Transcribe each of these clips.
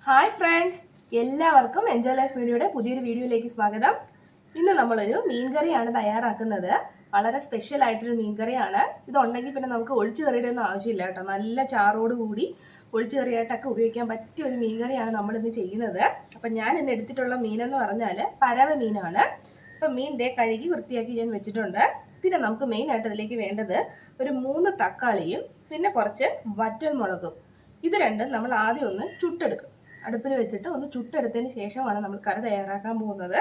Hi friends, എല്ലാവർക്കും enjoy life വീഡിയോയുടെ പുതിയൊരു വീഡിയോയിലേക്ക് സ്വാഗതം. ഇന്ന് നമ്മളൊരു മീൻകറിയാണ് തയ്യാറാക്കുന്നത്. വളരെ സ്പെഷ്യൽ ആയിട്ടൊരു മീൻകറിയാണ്. ഇതുണ്ടെങ്കിൽ പിന്നെ നമുക്ക് ഒഴിച്ചു കറിയുടെ ഒന്നും ആവശ്യമില്ല കേട്ടോ. നല്ല ചാറോട് കൂടി ഒഴിച്ചു കറിയായിട്ടൊക്കെ ഉപയോഗിക്കാൻ പറ്റിയ ഒരു മീൻകറിയാണ് നമ്മളിന്ന് ചെയ്യുന്നത്. അപ്പം ഞാൻ ഇന്ന് എടുത്തിട്ടുള്ള മീനെന്ന് പറഞ്ഞാൽ പരവ മീനാണ്. അപ്പം മീൻ ദേ കഴുകി വൃത്തിയാക്കി ഞാൻ വെച്ചിട്ടുണ്ട്. പിന്നെ നമുക്ക് മെയിനായിട്ട് അതിലേക്ക് വേണ്ടത് ഒരു 3 തക്കാളിയും പിന്നെ കുറച്ച് വറ്റൽമുളകും. ഇത് രണ്ടും നമ്മൾ ആദ്യം ഒന്ന് ചുട്ടെടുക്കും. അടുപ്പിൽ വെച്ചിട്ട് ഒന്ന് ചുട്ടെടുത്തതിന് ശേഷമാണ് നമ്മൾ കറി തയ്യാറാക്കാൻ പോകുന്നത്.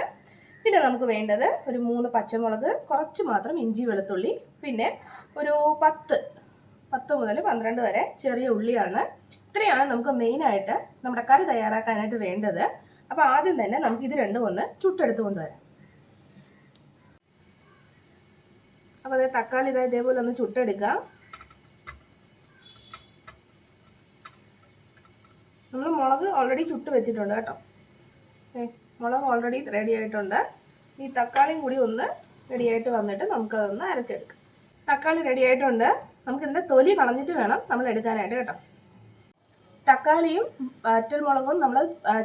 പിന്നെ നമുക്ക് വേണ്ടത് ഒരു 3 പച്ചമുളക്, കുറച്ച് മാത്രം ഇഞ്ചി വെളുത്തുള്ളി, പിന്നെ ഒരു 10 മുതൽ 12 വരെ ചെറിയ ഉള്ളിയാണ്. ഇത്രയാണ് നമുക്ക് മെയിനായിട്ട് നമ്മുടെ കറി തയ്യാറാക്കാനായിട്ട് വേണ്ടത്. അപ്പോൾ ആദ്യം തന്നെ നമുക്ക് ഇത് രണ്ടും ഒന്ന് ചുട്ടെടുത്ത് കൊണ്ടുവരാം. അപ്പോൾ അത് തക്കാളി ഇതേപോലെ ഒന്ന് ചുട്ടെടുക്കാം. നമ്മൾ മുളക് ഓൾറെഡി ചുട്ട് വെച്ചിട്ടുണ്ട് കേട്ടോ. മുളക് ഓൾറെഡി റെഡി ആയിട്ടുണ്ട്. ഈ തക്കാളിയും കൂടി ഒന്ന് റെഡി ആയിട്ട് വന്നിട്ട് നമുക്കതൊന്ന് അരച്ചെടുക്കാം. തക്കാളി റെഡി ആയിട്ടുണ്ട്. നമുക്കിതിൻ്റെ തൊലി കളഞ്ഞിട്ട് വേണം നമ്മൾ എടുക്കാനായിട്ട് കേട്ടോ. തക്കാളിയും വറ്റൽമുളകും നമ്മൾ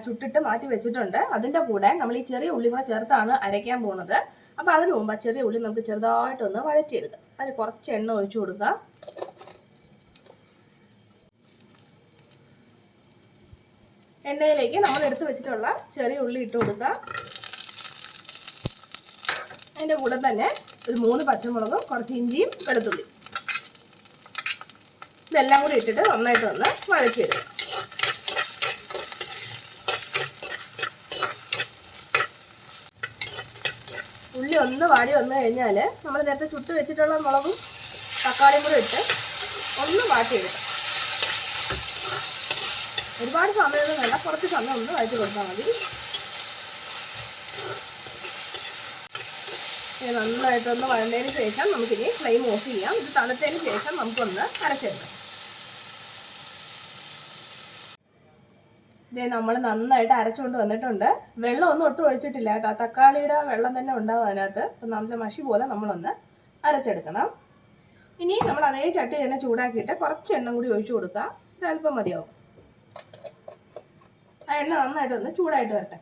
ചുട്ടിട്ട് മാറ്റി വെച്ചിട്ടുണ്ട്. അതിൻ്റെ കൂടെ നമ്മൾ ഈ ചെറിയ ഉള്ളി കൂടെ ചേർത്താണ് അരയ്ക്കാൻ പോകുന്നത്. അപ്പോൾ അതിന് മുമ്പ് ആ ചെറിയ ഉള്ളി നമുക്ക് ചെറുതായിട്ടൊന്ന് വഴറ്റിയെടുക്കാം. അതിന് കുറച്ച് എണ്ണ ഒഴിച്ചു കൊടുക്കുക. എണ്ണയിലേക്ക് നമ്മൾ എടുത്ത് വെച്ചിട്ടുള്ള ചെറിയ ഉള്ളി ഇട്ട് കൊടുക്കുക. അതിൻ്റെ കൂടെ തന്നെ ഒരു 3 പച്ചമുളകും കുറച്ച് ഇഞ്ചിയും വെളുത്തുള്ളി ഇതെല്ലാം കൂടി ഇട്ടിട്ട് നന്നായിട്ട് ഒന്ന് വഴറ്റിയെടുക്കുക. ഉള്ളി ഒന്ന് വാടി വന്നു കഴിഞ്ഞാൽ നമ്മൾ നേരത്തെ ചുട്ട് വെച്ചിട്ടുള്ള മുളകും തക്കാളിയും കൂടെ ഇട്ട് ഒന്ന് വാട്ടിയെടുക്കാം. ഒരുപാട് സമയമൊന്നും വേണ്ട, കുറച്ച് സമയം ഒന്ന് വഴറ്റി കൊടുത്താൽ മതി. നന്നായിട്ടൊന്ന് വഴണ്ടതിന് ശേഷം നമുക്കിനി ഫ്ലെയിം ഓഫ് ചെയ്യാം. ഇത് തണുത്തതിന് ശേഷം നമുക്കൊന്ന് അരച്ചെടുക്കാം. ഇതേ നമ്മൾ നന്നായിട്ട് അരച്ചുകൊണ്ട് വന്നിട്ടുണ്ട്. വെള്ളം ഒന്നും ഒട്ടും ഒഴിച്ചിട്ടില്ല കേട്ടോ. തക്കാളിയുടെ വെള്ളം തന്നെ ഉണ്ടാവും അതിനകത്ത്. അപ്പം നല്ല മഷി പോലെ നമ്മളൊന്ന് അരച്ചെടുക്കണം. ഇനി നമ്മൾ അതേ ചട്ടി തന്നെ ചൂടാക്കിയിട്ട് കുറച്ച് എണ്ണ കൂടി ഒഴിച്ചു കൊടുക്കുക. ഒരല്പം മതിയാവും. ആ എണ്ണ നന്നായിട്ടൊന്ന് ചൂടായിട്ട് വരട്ടെ.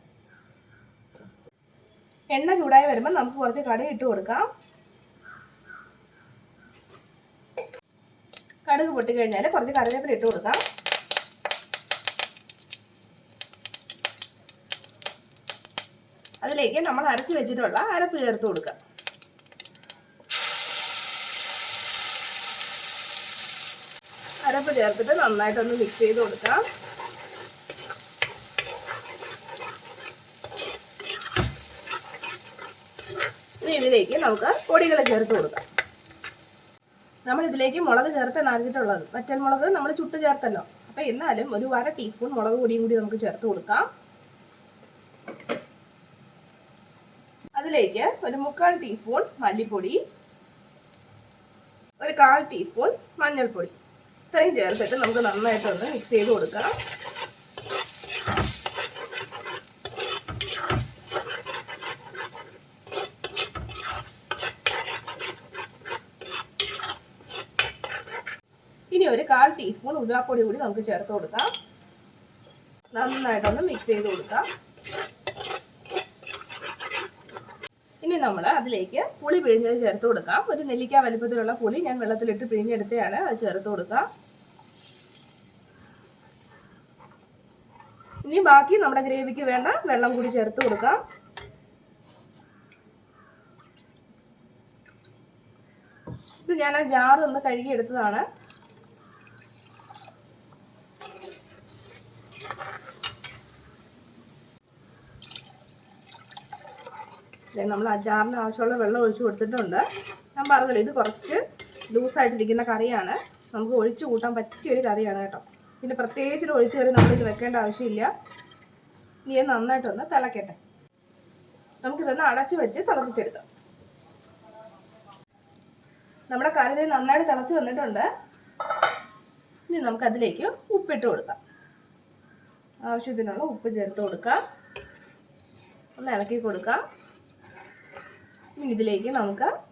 എണ്ണ ചൂടായി വരുമ്പോൾ നമുക്ക് കുറച്ച് കടുക് ഇട്ട് കൊടുക്കാം. കടുക് പൊട്ടിക്കഴിഞ്ഞാൽ കുറച്ച് കറിവേപ്പില ഇട്ട് കൊടുക്കാം. അതിലേക്ക് നമ്മൾ അരച്ച് വെച്ചിട്ടുള്ള അരപ്പ് ചേർത്ത് കൊടുക്കാം. അരപ്പ് ചേർത്തിട്ട് നന്നായിട്ടൊന്ന് മിക്സ് ചെയ്ത് കൊടുക്കാം. ഇതിലേക്ക് നമുക്ക് പൊടികൾ ചേർത്ത് കൊടുക്കാം. നമ്മൾ ഇതിലേക്ക് മുളക് ചേർത്താണ് അരച്ചിട്ടുള്ളത്. വറ്റൽമുളക് നമ്മൾ ചുട്ട് ചേർത്തല്ലോ. അപ്പം എന്നാലും ഒരു 1/2 ടീസ്പൂൺ മുളക് പൊടിയും കൂടി നമുക്ക് ചേർത്ത് കൊടുക്കാം. അതിലേക്ക് ഒരു 3/4 ടീസ്പൂൺ മല്ലിപ്പൊടി, ഒരു 1/4 ടീസ്പൂൺ മഞ്ഞൾപ്പൊടി ഇത്രയും ചേർത്തിട്ട് നമുക്ക് നന്നായിട്ടൊന്ന് മിക്സ് ചെയ്ത് കൊടുക്കാം. ഇനി ഒരു 1/4 ടീസ്പൂൺ ഉലുവാപ്പൊടി കൂടി നമുക്ക് ചേർത്ത് കൊടുക്കാം. നന്നായിട്ടൊന്ന് മിക്സ് ചെയ്ത് കൊടുക്കാം. ഇനി നമ്മൾ അതിലേക്ക് പുളി പിഴിഞ്ഞത് ചേർത്ത് കൊടുക്കാം. ഒരു നെല്ലിക്ക വലിപ്പത്തിലുള്ള പുളി ഞാൻ വെള്ളത്തിലിട്ട് പിഴിഞ്ഞെടുത്തതാണ്. അത് ചേർത്ത് കൊടുക്കാം. ഇനി ബാക്കി നമ്മുടെ ഗ്രേവിക്ക് വേണ്ട വെള്ളം കൂടി ചേർത്ത് കൊടുക്കാം. ഇത് ഞാൻ ആ ജാർ ഒന്ന് കഴുകി എടുത്തതാണ്. നമ്മൾ അച്ചാറിന് ആവശ്യമുള്ള വെള്ളം ഒഴിച്ചു കൊടുത്തിട്ടുണ്ട്. ഞാൻ പറഞ്ഞല്ലോ, ഇത് കുറച്ച് ലൂസായിട്ടിരിക്കുന്ന കറിയാണ്. നമുക്ക് ഒഴിച്ചു കൂട്ടാൻ പറ്റിയൊരു കറിയാണ് കേട്ടോ. പിന്നെ പ്രത്യേകിച്ചൊരു ഒഴിച്ചു കറി നമ്മളിത് വെക്കേണ്ട ആവശ്യമില്ല. ഇനി ഇത് നന്നായിട്ടൊന്ന് തിളക്കട്ടെ. നമുക്കിതൊന്ന് അടച്ചു വെച്ച് തിളപ്പിച്ചെടുക്കാം. നമ്മുടെ കറി നന്നായിട്ട് തിളച്ച് വന്നിട്ടുണ്ട്. ഇനി നമുക്കതിലേക്ക് ഉപ്പിട്ട് കൊടുക്കാം. ആവശ്യത്തിനുള്ള ഉപ്പ് ചേർത്ത് കൊടുക്കാം. ഒന്ന് ഇളക്കി കൊടുക്കാം. ഇനി ഇതിലേക്ക്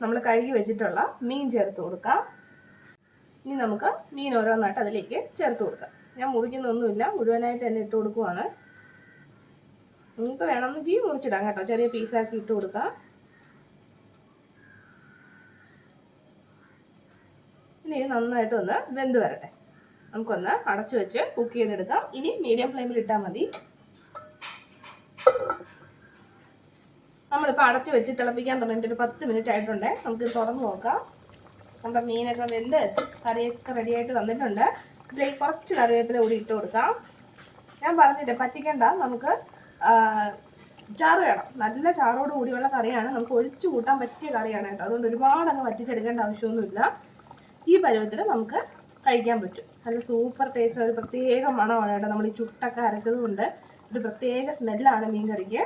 നമ്മൾ കഴുകി വെച്ചിട്ടുള്ള മീൻ ചേർത്ത് കൊടുക്കാം. ഇനി നമുക്ക് മീൻ ഓരോന്നായിട്ട് അതിലേക്ക് ചേർത്ത് കൊടുക്കാം. ഞാൻ മുറിക്കുന്നൊന്നുമില്ല, മുഴുവനായിട്ട് തന്നെ ഇട്ട് കൊടുക്കുവാണ്. നിങ്ങൾക്ക് വേണമെങ്കിൽ മുറിച്ചിടാം കേട്ടോ, ചെറിയ പീസാക്കി ഇട്ട് കൊടുക്കാം. ഇനി നന്നായിട്ട് ഒന്ന് വെന്ത് വരട്ടെ. നമുക്കൊന്ന് അടച്ചു വെച്ച് കുക്ക് ചെയ്തെടുക്കാം. ഇനി മീഡിയം ഫ്ലെയിമിൽ ഇട്ടാൽ മതി. നമ്മളിപ്പോൾ അടച്ചു വെച്ച് തിളപ്പിക്കാൻ തുടങ്ങിയിട്ട് ഒരു 10 മിനിറ്റ് ആയിട്ടുണ്ട്. നമുക്ക് തുറന്ന് നോക്കാം. നമ്മുടെ മീനൊക്കെ വെന്ത് കറിയൊക്കെ റെഡിയായിട്ട് വന്നിട്ടുണ്ട്. ഇതിലേക്ക് കുറച്ച് കറിവേപ്പില കൂടി ഇട്ട് കൊടുക്കാം. ഞാൻ പറഞ്ഞില്ലേ, പറ്റിക്കണ്ട, നമുക്ക് ചാറ് വേണം. നല്ല ചാറോട് കൂടിയുള്ള കറിയാണ്, നമുക്ക് ഒഴിച്ചു കൂട്ടാൻ പറ്റിയ കറിയാണ് കേട്ടോ. അതുകൊണ്ട് ഒരുപാട് അങ്ങ് വറ്റിച്ചെടുക്കേണ്ട ആവശ്യമൊന്നുമില്ല. ഈ പരുവത്തിൽ നമുക്ക് കഴിക്കാൻ പറ്റും. നല്ല സൂപ്പർ ടേസ്റ്റ്, ഒരു പ്രത്യേക മണമാണ് കേട്ടോ. നമ്മൾ ഈ ചുട്ടൊക്കെ അരച്ചത് കൊണ്ട് ഒരു പ്രത്യേക സ്മെല്ലാണ് മീൻ കറിക്ക്.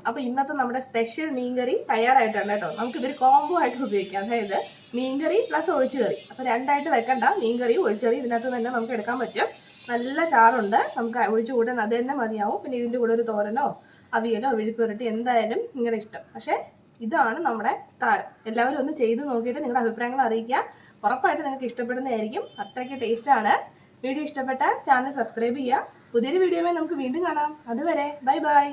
അപ്പോൾ ഇന്നത്തെ നമ്മുടെ സ്പെഷ്യൽ മീൻകറി തയ്യാറായിട്ടുണ്ട് കേട്ടോ. നമുക്കിതൊരു കോംബോ ആയിട്ട് ഉപയോഗിക്കാം. അതായത് മീൻകറി പ്ലസ് ഒഴിച്ചുകറി. അപ്പോൾ രണ്ടായിട്ട് വെക്കണ്ട, മീൻകറി ഒഴിച്ചുകറി ഇതിനകത്ത് തന്നെ നമുക്ക് എടുക്കാൻ പറ്റും. നല്ല ചാറുണ്ട്, നമുക്ക് ഒഴിച്ചു കൂട്ടാൻ അത് തന്നെ മതിയാവും. പിന്നെ ഇതിൻ്റെ കൂടെ ഒരു തോരനോ അവിയലോ വിഴുക്കുരട്ടി എന്തായാലും നിങ്ങളുടെ ഇഷ്ടം. പക്ഷേ ഇതാണ് നമ്മുടെ താരം. എല്ലാവരും ഒന്ന് ചെയ്ത് നോക്കിയിട്ട് നിങ്ങളുടെ അഭിപ്രായങ്ങൾ അറിയിക്കുക. ഉറപ്പായിട്ട് നിങ്ങൾക്ക് ഇഷ്ടപ്പെടുന്നതായിരിക്കും. അത്രയ്ക്ക് ടേസ്റ്റാണ്. വീഡിയോ ഇഷ്ടപ്പെട്ടാൽ ചാനൽ സബ്സ്ക്രൈബ് ചെയ്യുക. പുതിയൊരു വീഡിയോയുമായി നമുക്ക് വീണ്ടും കാണാം. അതുവരെ ബൈ ബൈ.